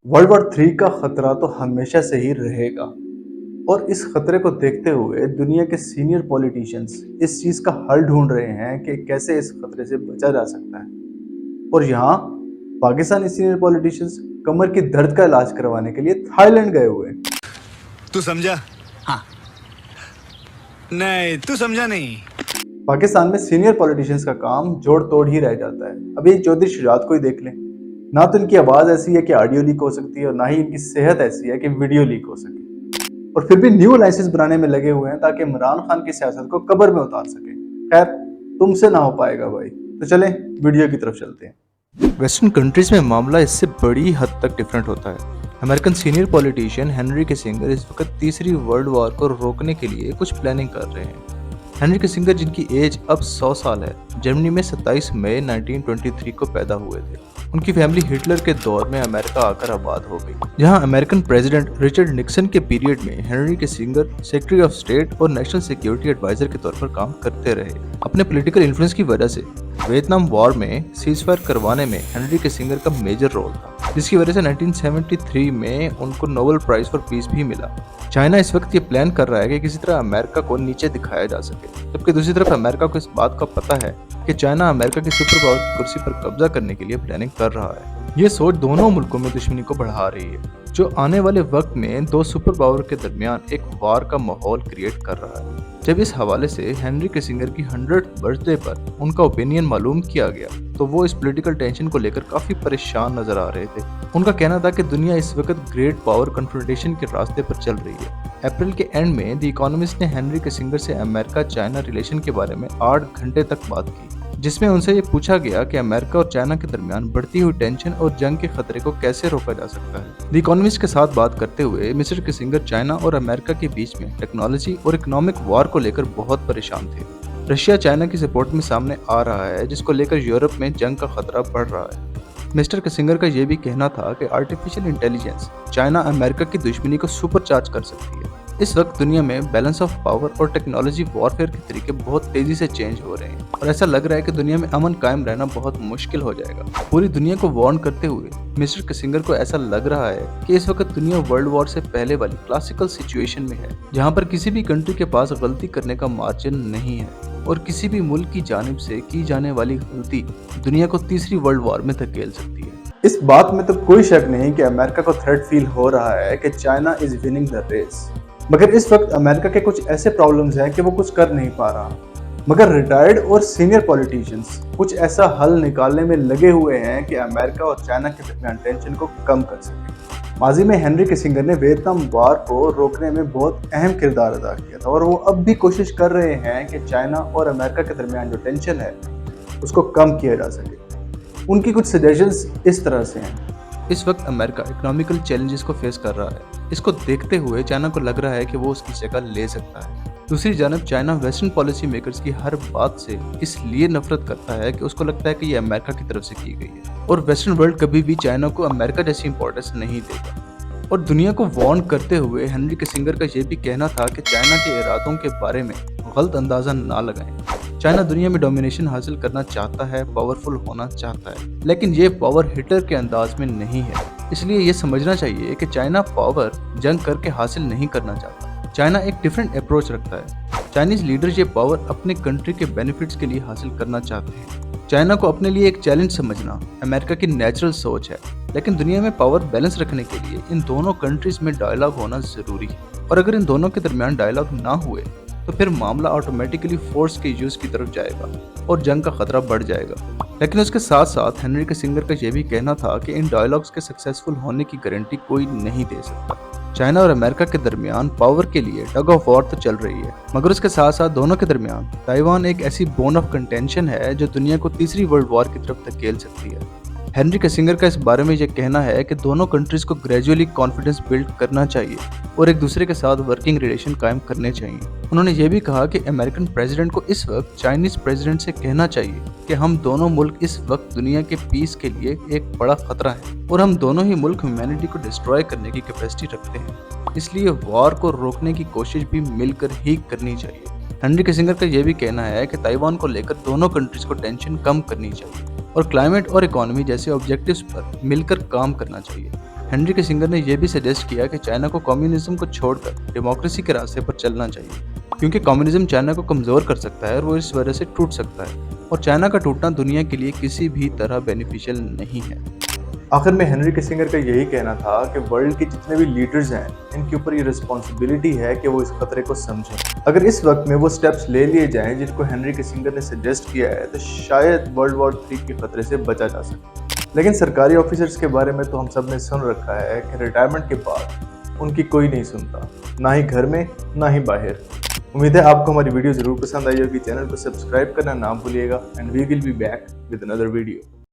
World war 3 का खतरा तो हमेशा से ही रहेगा और इस खतरे को देखते हुए दुनिया के सीनियर पॉलिटिशियंस इस चीज का हल ढूंढ रहे हैं कि कैसे इस खतरे से बचा जा सकता है। और यहाँ पाकिस्तानी सीनियर पॉलिटिशियंस कमर की दर्द का इलाज करवाने के लिए थाईलैंड गए हुए हैं। तू समझा? हाँ। नहीं, तू समझा नहीं। पाकिस्तान में सीनियर पॉलिटिशियंस का काम जोड़ तोड़ ही रह जाता है। अभी चौधरी शुजात को ही देख लें, ना तो इनकी आवाज ऐसी है कि ऑडियो लीक हो सकती है और ना ही इनकी सेहत ऐसी है कि वीडियो लीक हो सके, और फिर भी न्यू लाइसेंस बनाने में लगे हुए हैं ताकि इमरान खान की सियासत को कब्र में उतार सके। खैर, तुमसे ना हो पाएगा भाई, तो चलें वीडियो की तरफ चलते हैं। वेस्टर्न कंट्रीज में मामला इससे बड़ी हद तक डिफरेंट होता है। American senior politician Henry Kissinger इस वक्त तीसरी वर्ल्ड वॉर को रोकने के लिए कुछ प्लानिंग कर रहे हैं। हेनरी किसिंगर, जिनकी एज अब 100 साल है, जर्मनी में 27 मई 1923 को पैदा हुए थे। उनकी फैमिली हिटलर के दौर में अमेरिका आकर आबाद हो गई, जहां अमेरिकन प्रेसिडेंट रिचर्ड निक्सन के पीरियड में Henry Kissinger secretary of state और नेशनल सिक्योरिटी एडवाइजर के तौर पर काम करते रहे। अपने पॉलिटिकल इन्फ्लुएंस की वजह से वियतनाम वॉर में सीजफायर करवाने में हेनरी किसिंगर का मेजर रोल था, जिसकी वजह से 1973 में उनको नोबेल प्राइज फॉर पीस भी मिला। चाइना इस वक्त ये प्लान कर रहा है कि किसी तरह अमेरिका को नीचे दिखाया जा सके, जबकि दूसरी तरफ अमेरिका को इस बात का पता है कि चाइना अमेरिका की सुपर पावर की कुर्सी पर कब्जा करने के लिए प्लानिंग कर रहा है। ये सोच दोनों मुल्कों में दुश्मनी को बढ़ा रही है, जो आने वाले वक्त में दो सुपर पावर के दरमियान एक वार का माहौल क्रिएट कर रहा है। जब इस हवाले से हेनरी किसिंगर की 100th बर्थडे पर उनका ओपिनियन मालूम किया गया, तो वो इस पॉलिटिकल टेंशन को लेकर काफी परेशान नजर आ रहे थे। उनका कहना था कि दुनिया इस वक्त ग्रेट पावर कन्फ्रंटेशन के रास्ते पर चल रही है। अप्रैल के एंड में द इकोनॉमिस्ट ने हेनरी किसिंगर से अमेरिका चाइना रिलेशन के बारे में 8 घंटे तक बात की, जिसमें उनसे ये पूछा गया कि अमेरिका और चाइना के दरमियान बढ़ती हुई टेंशन और जंग के खतरे को कैसे रोका जा सकता है। द इकोनॉमिस्ट के साथ बात करते हुए मिस्टर किसिंगर चाइना और अमेरिका के बीच में टेक्नोलॉजी और इकोनॉमिक वॉर को लेकर बहुत परेशान थे। रशिया चाइना की सपोर्ट में सामने आ रहा है, जिसको लेकर यूरोप में जंग का खतरा बढ़ रहा है। मिस्टर किसिंगर का यह भी कहना था कि आर्टिफिशियल इंटेलिजेंस चाइना अमेरिका की दुश्मनी को सुपरचार्ज कर सकती है। इस वक्त दुनिया में बैलेंस ऑफ पावर और टेक्नोलॉजी वॉरफेयर के तरीके बहुत तेजी से चेंज हो रहे हैं और ऐसा लग रहा है कि दुनिया में अमन कायम रहना बहुत मुश्किल हो जाएगा। पूरी दुनिया को वार्न करते हुए मिस्टर किसिंगर को ऐसा लग रहा है कि इस वक्त दुनिया वर्ल्ड वॉर से पहले वाली क्लासिकल सिचुएशन में है, जहां पर किसी भी कंट्री के पास गलती करने का मार्जिन नहीं है और किसी भी मुल्क की जानिब से की जाने वाली गलती दुनिया को तीसरी वर्ल्ड वॉर में धकेल सकती है। इस बात में तो कोई शक नहीं कि अमेरिका को थ्रेट फील हो रहा है कि China is winning the race, मगर इस वक्त अमेरिका के कुछ ऐसे प्रॉब्लम्स हैं कि वो कुछ कर नहीं पा रहा। मगर रिटायर्ड और सीनियर पॉलिटिशियंस कुछ ऐसा हल निकालने में लगे हुए हैं कि अमेरिका और चाइना के दरमियान टेंशन को कम कर सके। माजी में हेनरी किसिंगर ने वियतनाम वार को रोकने में बहुत अहम किरदार अदा किया था और वो अब भी कोशिश कर रहे हैं कि चाइना और अमेरिका के दरमियान जो टेंशन है उसको कम किया जा सके। उनकी कुछ सजेशंस इस तरह से हैं। इस वक्त अमेरिका इकोनॉमिकल चैलेंजेस को फेस कर रहा है। इसको देखते हुए चाइना को लग रहा है कि वो उसकी जगह ले सकता है। दूसरी जानब चाइना वेस्टर्न पॉलिसी मेकर्स की हर बात से इसलिए नफरत करता है कि उसको लगता है कि ये अमेरिका की तरफ से की गई है और वेस्टर्न वर्ल्ड कभी भी चाइना को अमेरिका जैसी इंपॉर्टेंस नहीं देगा। और दुनिया को वार्न करते हुए हेनरी किसिंगर का ये भी कहना था कि चाइना के इरादों के बारे में गलत अंदाजा ना लगाएं। चाइना दुनिया में डोमिनेशन हासिल करना चाहता है, पावरफुल होना चाहता है, लेकिन ये पावर हिटलर के अंदाज में नहीं है। इसलिए ये समझना चाहिए कि चाइना पावर जंग करके हासिल नहीं करना चाहता। चाइना एक डिफरेंट अप्रोच रखता है। चाइनीज लीडर ये पावर अपने कंट्री के बेनिफिट्स के लिए हासिल करना चाहते हैं। चाइना को अपने लिए एक चैलेंज समझना अमेरिका की नेचुरल सोच है, लेकिन दुनिया में पावर बैलेंस रखने के लिए इन दोनों कंट्रीज में डायलॉग होना जरूरी है। और अगर इन दोनों के दरमियान डायलॉग ना हुए तो फिर मामला ऑटोमेटिकली फोर्स के यूज की तरफ जाएगा और जंग का खतरा बढ़ जाएगा। लेकिन उसके साथ साथ हेनरी किसिंगर का यह भी कहना था कि इन डायलॉग्स के सक्सेसफुल होने की गारंटी कोई नहीं दे सकता। चाइना और अमेरिका के दरमियान पावर के लिए टग ऑफ वॉर तो चल रही है, मगर उसके साथ साथ दोनों के दरमियान ताइवान एक ऐसी बोन ऑफ कंटेंशन है जो दुनिया को तीसरी वर्ल्ड वॉर की तरफ धकेल सकती है। हेनरी किसिंगर का इस बारे में यह कहना है कि दोनों कंट्रीज को ग्रेजुअली कॉन्फिडेंस बिल्ड करना चाहिए और एक दूसरे के साथ वर्किंग रिलेशन कायम करने चाहिए। उन्होंने ये भी कहा कि अमेरिकन प्रेसिडेंट को इस वक्त चाइनीज प्रेसिडेंट से कहना चाहिए कि हम दोनों मुल्क इस वक्त दुनिया के पीस के लिए एक बड़ा खतरा है और हम दोनों ही मुल्क ह्यूमैनिटी को डिस्ट्रॉय करने की कैपेसिटी रखते हैं। इसलिए वॉर को रोकने की कोशिश भी मिलकर ही करनी चाहिए। हेनरी किसिंगर का यह भी कहना है कि ताइवान को लेकर दोनों कंट्रीज को टेंशन कम करनी चाहिए और क्लाइमेट और इकोनॉमी जैसे ऑब्जेक्टिव्स पर मिलकर काम करना चाहिए। हेनरी किसिंगर ने यह भी सजेस्ट किया कि चाइना को कम्युनिज्म को छोड़कर डेमोक्रेसी के रास्ते पर चलना चाहिए, क्योंकि कम्युनिज्म चाइना को कमज़ोर कर सकता है और वो इस वजह से टूट सकता है, और चाइना का टूटना दुनिया के लिए किसी भी तरह बेनिफिशियल नहीं है। आखिर में हेनरी किसिंगर का यही कहना था कि वर्ल्ड के जितने भी लीडर्स हैं, इनके ऊपर ये रिस्पॉन्सिबिलिटी है कि वो इस खतरे को समझें। अगर इस वक्त में वो स्टेप्स ले लिए जाएं जिनको हेनरी किसिंगर ने सजेस्ट किया है, तो शायद वर्ल्ड वॉर 3 के खतरे से बचा जा सके। लेकिन सरकारी ऑफिसर्स के बारे में तो हम सब ने सुन रखा है कि रिटायरमेंट के बाद उनकी कोई नहीं सुनता, ना ही घर में ना ही बाहर। उम्मीद है आपको हमारी वीडियो जरूर पसंद आई होगी। चैनल को सब्सक्राइब करना ना भूलिएगा and we will be back with another video.